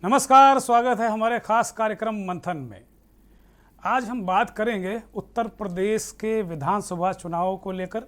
नमस्कार, स्वागत है हमारे खास कार्यक्रम मंथन में। आज हम बात करेंगे उत्तर प्रदेश के विधानसभा चुनावों को लेकर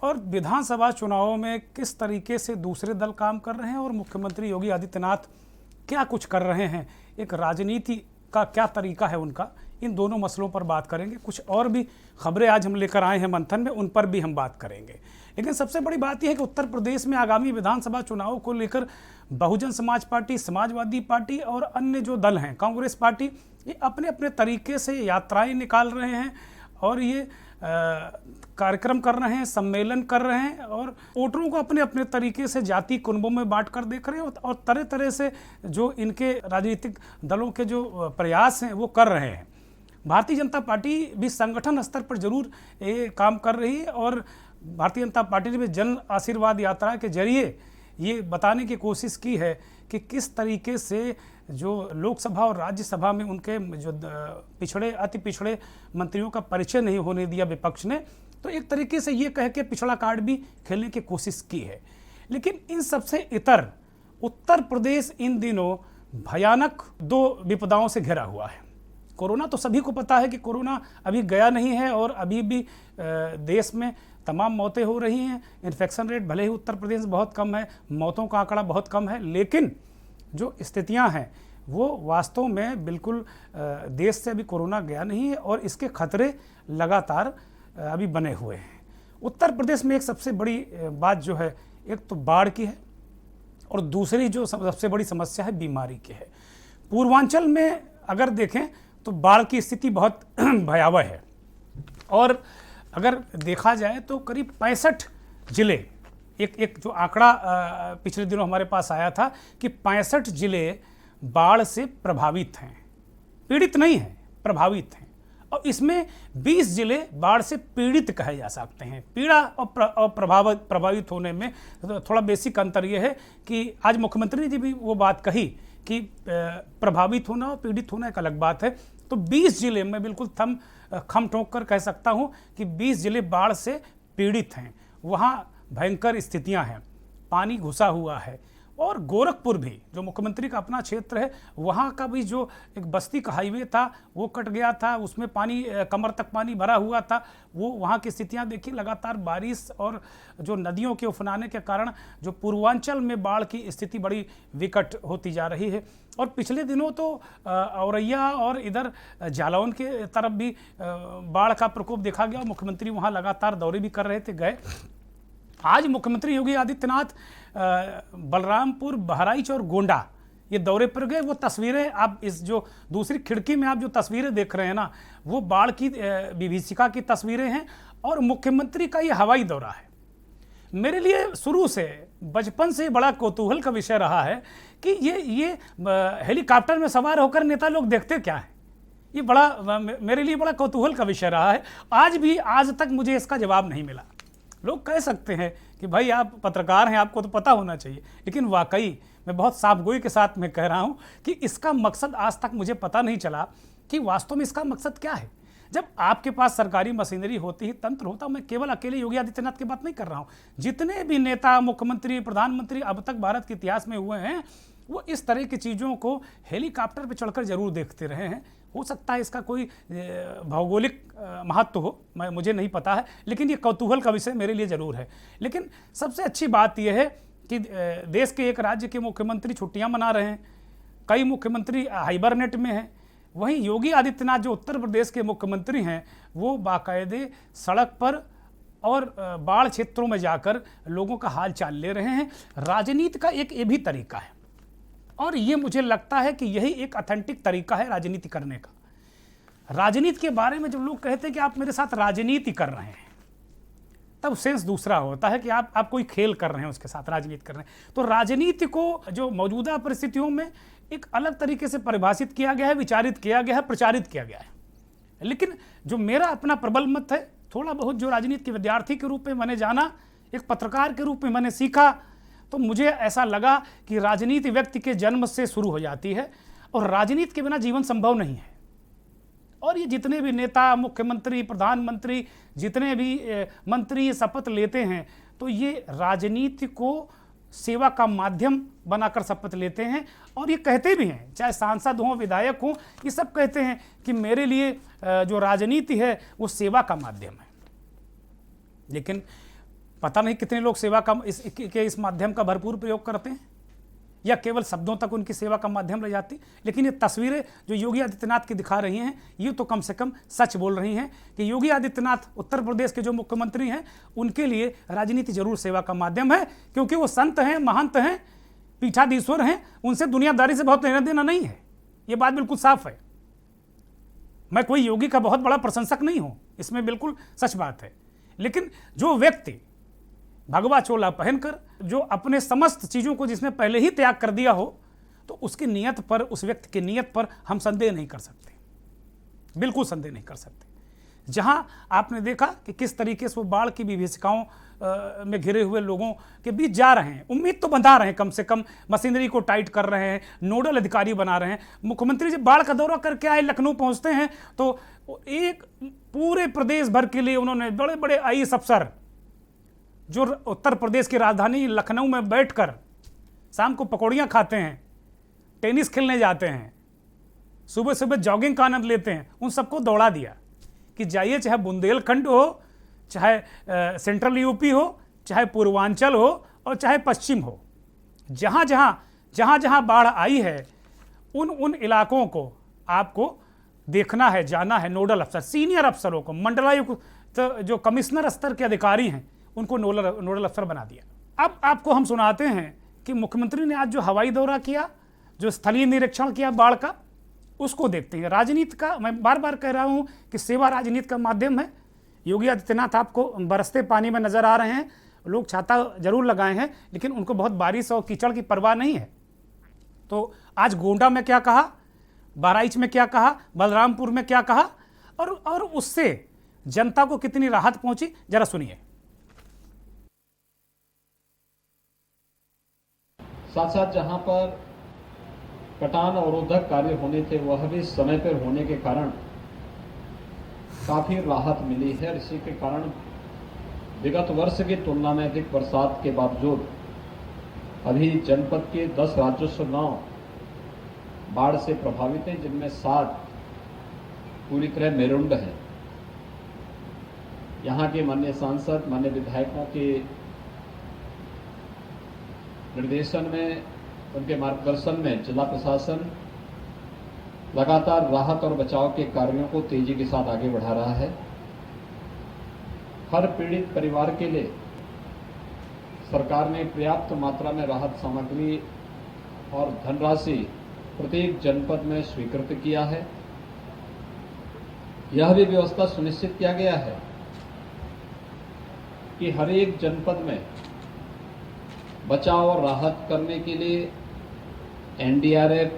और विधानसभा चुनावों में किस तरीके से दूसरे दल काम कर रहे हैं और मुख्यमंत्री योगी आदित्यनाथ क्या कुछ कर रहे हैं, एक राजनीति का क्या तरीका है उनका। इन दोनों मसलों पर बात करेंगे। कुछ और भी खबरें आज हम लेकर आए हैं मंथन में, उन पर भी हम बात करेंगे। लेकिन सबसे बड़ी बात यह है कि उत्तर प्रदेश में आगामी विधानसभा चुनावों को लेकर बहुजन समाज पार्टी, समाजवादी पार्टी और अन्य जो दल हैं, कांग्रेस पार्टी, ये अपने अपने तरीके से यात्राएं निकाल रहे हैं और ये कार्यक्रम कर रहे हैं, सम्मेलन कर रहे हैं और वोटरों को अपने अपने तरीके से जाति कुनबों में बांट कर देख रहे हैं और तरह तरह से जो इनके राजनीतिक दलों के जो प्रयास हैं वो कर रहे हैं। भारतीय जनता पार्टी भी संगठन स्तर पर जरूर ये काम कर रही है और भारतीय जनता पार्टी ने भी जन आशीर्वाद यात्रा के जरिए ये बताने की कोशिश की है कि किस तरीके से जो लोकसभा और राज्यसभा में उनके जो पिछड़े अति पिछड़े मंत्रियों का परिचय नहीं होने दिया विपक्ष ने, तो एक तरीके से ये कह के पिछड़ा कार्ड भी खेलने की कोशिश की है। लेकिन इन सबसे इतर उत्तर प्रदेश इन दिनों भयानक दो विपदाओं से घिरा हुआ है। कोरोना तो सभी को पता है कि कोरोना अभी गया नहीं है और अभी भी देश में तमाम मौतें हो रही हैं। इन्फेक्शन रेट भले ही उत्तर प्रदेश में बहुत कम है, मौतों का आंकड़ा बहुत कम है, लेकिन जो स्थितियां हैं वो वास्तव में बिल्कुल देश से अभी कोरोना गया नहीं है और इसके खतरे लगातार अभी बने हुए हैं। उत्तर प्रदेश में एक सबसे बड़ी बात जो है, एक तो बाढ़ की है और दूसरी जो सबसे बड़ी समस्या है बीमारी की है। पूर्वांचल में अगर देखें तो बाढ़ की स्थिति बहुत भयावह है और अगर देखा जाए तो करीब 65 जिले, एक जो आंकड़ा पिछले दिनों हमारे पास आया था कि 65 जिले बाढ़ से प्रभावित हैं, पीड़ित नहीं हैं, प्रभावित हैं। और इसमें 20 जिले बाढ़ से पीड़ित कहे जा सकते हैं। पीड़ा और प्रभावित होने में थोड़ा बेसिक अंतर यह है कि आज मुख्यमंत्री जी भी वो बात कही कि प्रभावित होना और पीड़ित होना एक अलग बात है। तो 20 जिले में बिल्कुल खम ठोक कर कह सकता हूं कि 20 जिले बाढ़ से पीड़ित हैं, वहां भयंकर स्थितियां हैं, पानी घुसा हुआ है। और गोरखपुर भी जो मुख्यमंत्री का अपना क्षेत्र है, वहाँ का भी जो एक बस्ती का हाईवे था वो कट गया था, उसमें पानी कमर तक पानी भरा हुआ था। वो वहाँ की स्थितियाँ देखी, लगातार बारिश और जो नदियों के उफनाने के कारण जो पूर्वांचल में बाढ़ की स्थिति बड़ी विकट होती जा रही है। और पिछले दिनों तो औरैया और इधर जालौन के तरफ भी बाढ़ का प्रकोप देखा गया और मुख्यमंत्री वहाँ लगातार दौरे भी कर रहे थे, गए। आज मुख्यमंत्री योगी आदित्यनाथ बलरामपुर, बहराइच और गोंडा ये दौरे पर गए। वो तस्वीरें आप इस जो दूसरी खिड़की में आप जो तस्वीरें देख रहे हैं ना, वो बाढ़ की विभीषिका की तस्वीरें हैं और मुख्यमंत्री का ये हवाई दौरा है। मेरे लिए शुरू से बचपन से बड़ा कौतूहल का विषय रहा है कि ये हेलीकॉप्टर में सवार होकर नेता लोग देखते क्या हैं। ये बड़ा मेरे लिए बड़ा कौतूहल का विषय रहा है। आज तक मुझे इसका जवाब नहीं मिला। लोग कह सकते हैं कि भाई आप पत्रकार हैं, आपको तो पता होना चाहिए, लेकिन वाकई मैं बहुत साफगोई के साथ में कह रहा हूं कि इसका मकसद आज तक मुझे पता नहीं चला कि वास्तव में इसका मकसद क्या है। जब आपके पास सरकारी मशीनरी होती है, तंत्र होता, मैं केवल अकेले योगी आदित्यनाथ की बात नहीं कर रहा हूं, जितने भी नेता, मुख्यमंत्री, प्रधानमंत्री अब तक भारत के इतिहास में हुए हैं, वो इस तरह की चीज़ों को हेलीकॉप्टर पर चढ़कर जरूर देखते रहे हैं। हो सकता है इसका कोई भौगोलिक महत्व हो, मुझे नहीं पता है, लेकिन ये कौतूहल का विषय मेरे लिए ज़रूर है। लेकिन सबसे अच्छी बात यह है कि देश के एक राज्य के मुख्यमंत्री छुट्टियां मना रहे हैं, कई मुख्यमंत्री हाइबरनेट में हैं। वहीं योगी आदित्यनाथ जो उत्तर प्रदेश के मुख्यमंत्री हैं, वो बाकायदे सड़क पर और बाढ़ क्षेत्रों में जाकर लोगों का हाल चाल ले रहे हैं। राजनीति का एक ये भी तरीका है और ये मुझे लगता है कि यही एक ऑथेंटिक तरीका है राजनीति करने का। राजनीति के बारे में जब लोग कहते हैं कि आप मेरे साथ राजनीति कर रहे हैं, तब सेंस दूसरा होता है कि आप कोई खेल कर रहे हैं, उसके साथ राजनीति कर रहे हैं। तो राजनीति को जो मौजूदा परिस्थितियों में एक अलग तरीके से परिभाषित किया गया है, विचारित किया गया है, प्रचारित किया गया है। लेकिन जो मेरा अपना प्रबल मत है, थोड़ा बहुत जो राजनीति के विद्यार्थी के रूप में मैंने जाना, एक पत्रकार के रूप में मैंने सीखा, तो मुझे ऐसा लगा कि राजनीति व्यक्ति के जन्म से शुरू हो जाती है और राजनीति के बिना जीवन संभव नहीं है। और ये जितने भी नेता, मुख्यमंत्री, प्रधानमंत्री, जितने भी मंत्री शपथ लेते हैं, तो ये राजनीति को सेवा का माध्यम बनाकर शपथ लेते हैं और ये कहते भी हैं, चाहे सांसद हों, विधायक हों, ये सब कहते हैं कि मेरे लिए जो राजनीति है वो सेवा का माध्यम है। लेकिन पता नहीं कितने लोग सेवा का इस माध्यम का भरपूर प्रयोग करते हैं या केवल शब्दों तक उनकी सेवा का माध्यम रह जाती। लेकिन ये तस्वीरें जो योगी आदित्यनाथ की दिखा रही हैं, ये तो कम से कम सच बोल रही हैं कि योगी आदित्यनाथ उत्तर प्रदेश के जो मुख्यमंत्री हैं उनके लिए राजनीति जरूर सेवा का माध्यम है, क्योंकि वो संत हैं, महंत हैं, पीठाधीश्वर हैं, उनसे दुनियादारी से बहुत लेना देना नहीं है। ये बात बिल्कुल साफ है। मैं कोई योगी का बहुत बड़ा प्रशंसक नहीं हूं, इसमें बिल्कुल सच बात है। लेकिन जो व्यक्ति भगवा चोला पहनकर जो अपने समस्त चीज़ों को जिसने पहले ही त्याग कर दिया हो, तो उसकी नीयत पर, उस व्यक्ति की नीयत पर हम संदेह नहीं कर सकते, बिल्कुल संदेह नहीं कर सकते। जहां आपने देखा कि किस तरीके से वो बाढ़ की विभीषिकाओं में घिरे हुए लोगों के बीच जा रहे हैं, उम्मीद तो बंधा रहे हैं, कम से कम मशीनरी को टाइट कर रहे हैं, नोडल अधिकारी बना रहे हैं। मुख्यमंत्री जब बाढ़ का दौरा करके आए, लखनऊ पहुंचते हैं, तो एक पूरे प्रदेश भर के लिए उन्होंने बड़े बड़े आईएएस अफसर जो उत्तर प्रदेश की राजधानी लखनऊ में बैठकर शाम को पकौड़ियाँ खाते हैं, टेनिस खेलने जाते हैं, सुबह सुबह जॉगिंग का आनंद लेते हैं, उन सबको दौड़ा दिया कि जाइए, चाहे बुंदेलखंड हो, चाहे सेंट्रल यूपी हो, चाहे पूर्वांचल हो और चाहे पश्चिम हो, जहाँ जहाँ बाढ़ आई है उन इलाकों को आपको देखना है, जाना है। नोडल अफसर, सीनियर अफसरों को, मंडलायुक्त जो कमिश्नर स्तर के अधिकारी हैं उनको नोडल अफसर बना दिया। अब आपको हम सुनाते हैं कि मुख्यमंत्री ने आज जो हवाई दौरा किया, जो स्थलीय निरीक्षण किया बाढ़ का, उसको देखते हैं। राजनीति का, मैं बार बार कह रहा हूं कि सेवा राजनीति का माध्यम है। योगी आदित्यनाथ आपको बरसते पानी में नजर आ रहे हैं, लोग छाता जरूर लगाए हैं, लेकिन उनको बहुत बारिश और कीचड़ की परवाह नहीं है। तो आज गोंडा में क्या कहा, बहराइच में क्या कहा, बलरामपुर में क्या कहा, और उससे जनता को कितनी राहत पहुंची, जरा सुनिए। साथ साथ जहां पर कटान अवरोधक कार्य होने थे वह भी समय पर होने के कारण काफी राहत मिली है। इसी के कारण विगत वर्ष की तुलना में अधिक बरसात के बावजूद अभी जनपद के 10 राजस्व गांव बाढ़ से प्रभावित हैं, जिनमें 7 पूरी तरह मेरुंड हैं। यहाँ के माननीय सांसद, माननीय विधायकों के निर्देशन में, उनके मार्गदर्शन में जिला प्रशासन लगातार राहत और बचाव के कार्यों को तेजी के साथ आगे बढ़ा रहा है। हर पीड़ित परिवार के लिए सरकार ने पर्याप्त मात्रा में राहत सामग्री और धनराशि प्रत्येक जनपद में स्वीकृत किया है। यह भी व्यवस्था सुनिश्चित किया गया है कि हर एक जनपद में बचाव और राहत करने के लिए एनडीआरएफ,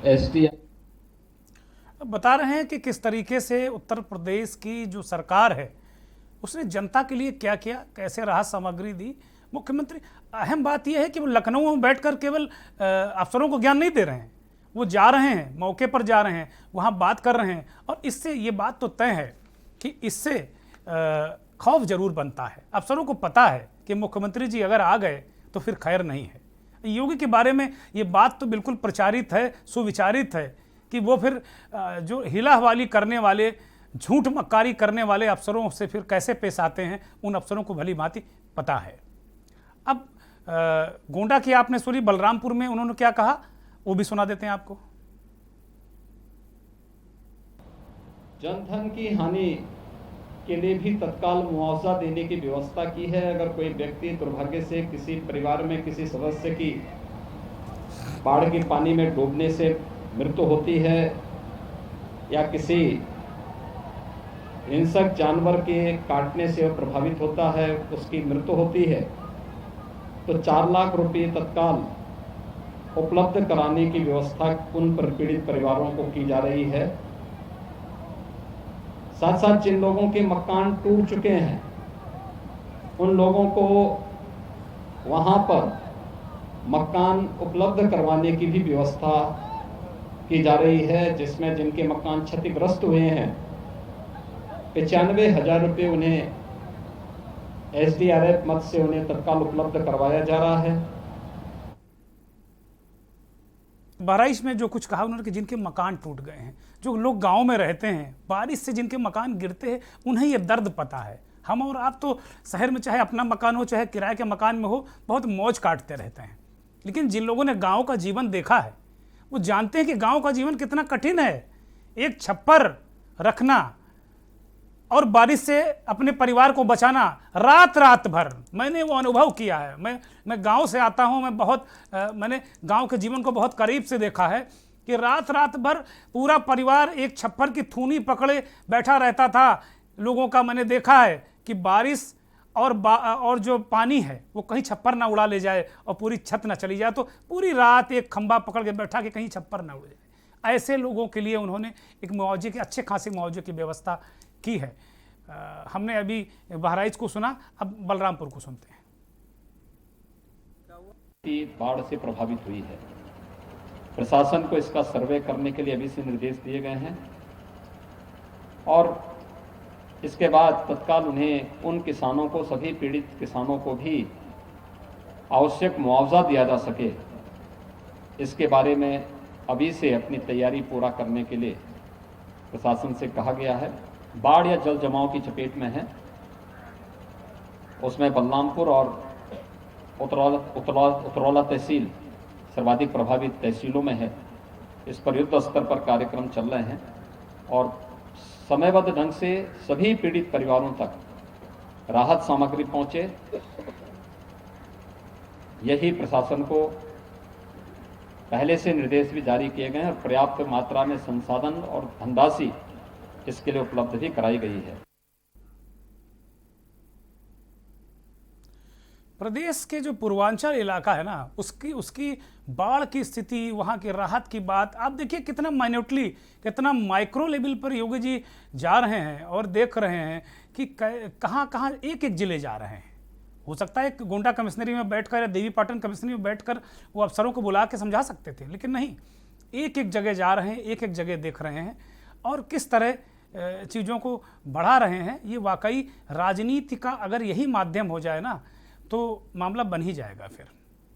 एसडीआरएफ बता रहे हैं कि किस तरीके से उत्तर प्रदेश की जो सरकार है उसने जनता के लिए क्या किया, कैसे राहत सामग्री दी। मुख्यमंत्री, अहम बात यह है कि वो लखनऊ में बैठकर केवल अफसरों को ज्ञान नहीं दे रहे हैं, वो जा रहे हैं, मौके पर जा रहे हैं, वहाँ बात कर रहे हैं। और इससे ये बात तो तय है कि इससे खौफ जरूर बनता है। अफसरों को पता है कि मुख्यमंत्री जी अगर आ गए तो फिर खैर नहीं है। योगी के बारे में ये बात तो बिल्कुल प्रचारित है, सुविचारित है कि वो फिर जो हिला हवाली करने वाले, झूठ मक्कारी करने वाले अफसरों से फिर कैसे पेश आते हैं, उन अफसरों को भली भांति पता है। अब गोंडा की आपने सुनी, बलरामपुर में उन्होंने क्या कहा वो भी सुना देते हैं आपको। जनधन की हानि के लिए भी तत्काल मुआवजा देने की व्यवस्था की है। अगर कोई व्यक्ति दुर्भाग्य से किसी परिवार में किसी सदस्य की बाढ़ के पानी में डूबने से मृत्यु होती है या किसी हिंसक जानवर के काटने से वह प्रभावित होता है, उसकी मृत्यु होती है, तो 4 लाख रुपए तत्काल उपलब्ध कराने की व्यवस्था उन पीड़ित परिवारों को की जा रही है। साथ साथ जिन लोगों के मकान टूट चुके हैं उन लोगों को वहां पर मकान उपलब्ध करवाने की भी व्यवस्था की जा रही है, जिसमें जिनके मकान क्षतिग्रस्त हुए हैं 95,000 रुपये उन्हें एसडीआरएफ मद से उन्हें तत्काल उपलब्ध करवाया जा रहा है। बहराइच में जो कुछ कहा उन्होंने कि जिनके मकान टूट गए हैं, जो लोग गांव में रहते हैं, बारिश से जिनके मकान गिरते हैं, उन्हें ये दर्द पता है। हम और आप तो शहर में चाहे अपना मकान हो चाहे किराए के मकान में हो, बहुत मौज काटते रहते हैं, लेकिन जिन लोगों ने गांव का जीवन देखा है वो जानते हैं कि गांव का जीवन कितना कठिन है। एक छप्पर रखना और बारिश से अपने परिवार को बचाना, रात रात भर मैंने वो अनुभव किया है। मैं गांव से आता हूं, मैं मैंने गांव के जीवन को बहुत करीब से देखा है कि रात रात भर पूरा परिवार एक छप्पर की थूनी पकड़े बैठा रहता था। लोगों का मैंने देखा है कि बारिश और जो पानी है वो कहीं छप्पर ना उड़ा ले जाए और पूरी छत ना चली जाए, तो पूरी रात एक खंबा पकड़ के बैठा कि कहीं छप्पर ना उड़ जाए। ऐसे लोगों के लिए उन्होंने एक मुआवजे की, अच्छे खासे मुआवजे की व्यवस्था की है। हमने अभी बहराइच को सुना, अब बलरामपुर को सुनते हैं। बाढ़ से प्रभावित हुई है, प्रशासन को इसका सर्वे करने के लिए अभी से निर्देश दिए गए हैं और इसके बाद तत्काल उन्हें, उन किसानों को, सभी पीड़ित किसानों को भी आवश्यक मुआवजा दिया जा सके, इसके बारे में अभी से अपनी तैयारी पूरा करने के लिए प्रशासन से कहा गया है। बाढ़ या जल जमाव की चपेट में है, उसमें बलरामपुर और उतरौला तहसील सर्वाधिक प्रभावित तहसीलों में है। इस पर युद्ध स्तर पर कार्यक्रम चल रहे हैं और समयबद्ध ढंग से सभी पीड़ित परिवारों तक राहत सामग्री पहुंचे, यही प्रशासन को पहले से निर्देश भी जारी किए गए हैं और पर्याप्त मात्रा में संसाधन और धनराशि इसके लिए उपलब्ध भी कराई गई है। प्रदेश के जो पूर्वांचल इलाका है ना, उसकी बाढ़ की स्थिति, वहाँ की राहत की बात आप देखिए कितना माइन्यूटली, कितना माइक्रो लेवल पर योगी जी जा रहे हैं और देख रहे हैं कि कहाँ कहाँ एक एक जिले जा रहे हैं। हो सकता है गोंडा कमिश्नरी में बैठकर या देवी पाटन कमिश्नरी में बैठकर वो अफसरों को बुला के समझा सकते थे, लेकिन नहीं, एक एक जगह जा रहे हैं, एक एक जगह देख रहे हैं और किस तरह चीज़ों को बढ़ा रहे हैं। ये वाकई राजनीति का अगर यही माध्यम हो जाए ना तो मामला बन ही जाएगा फिर।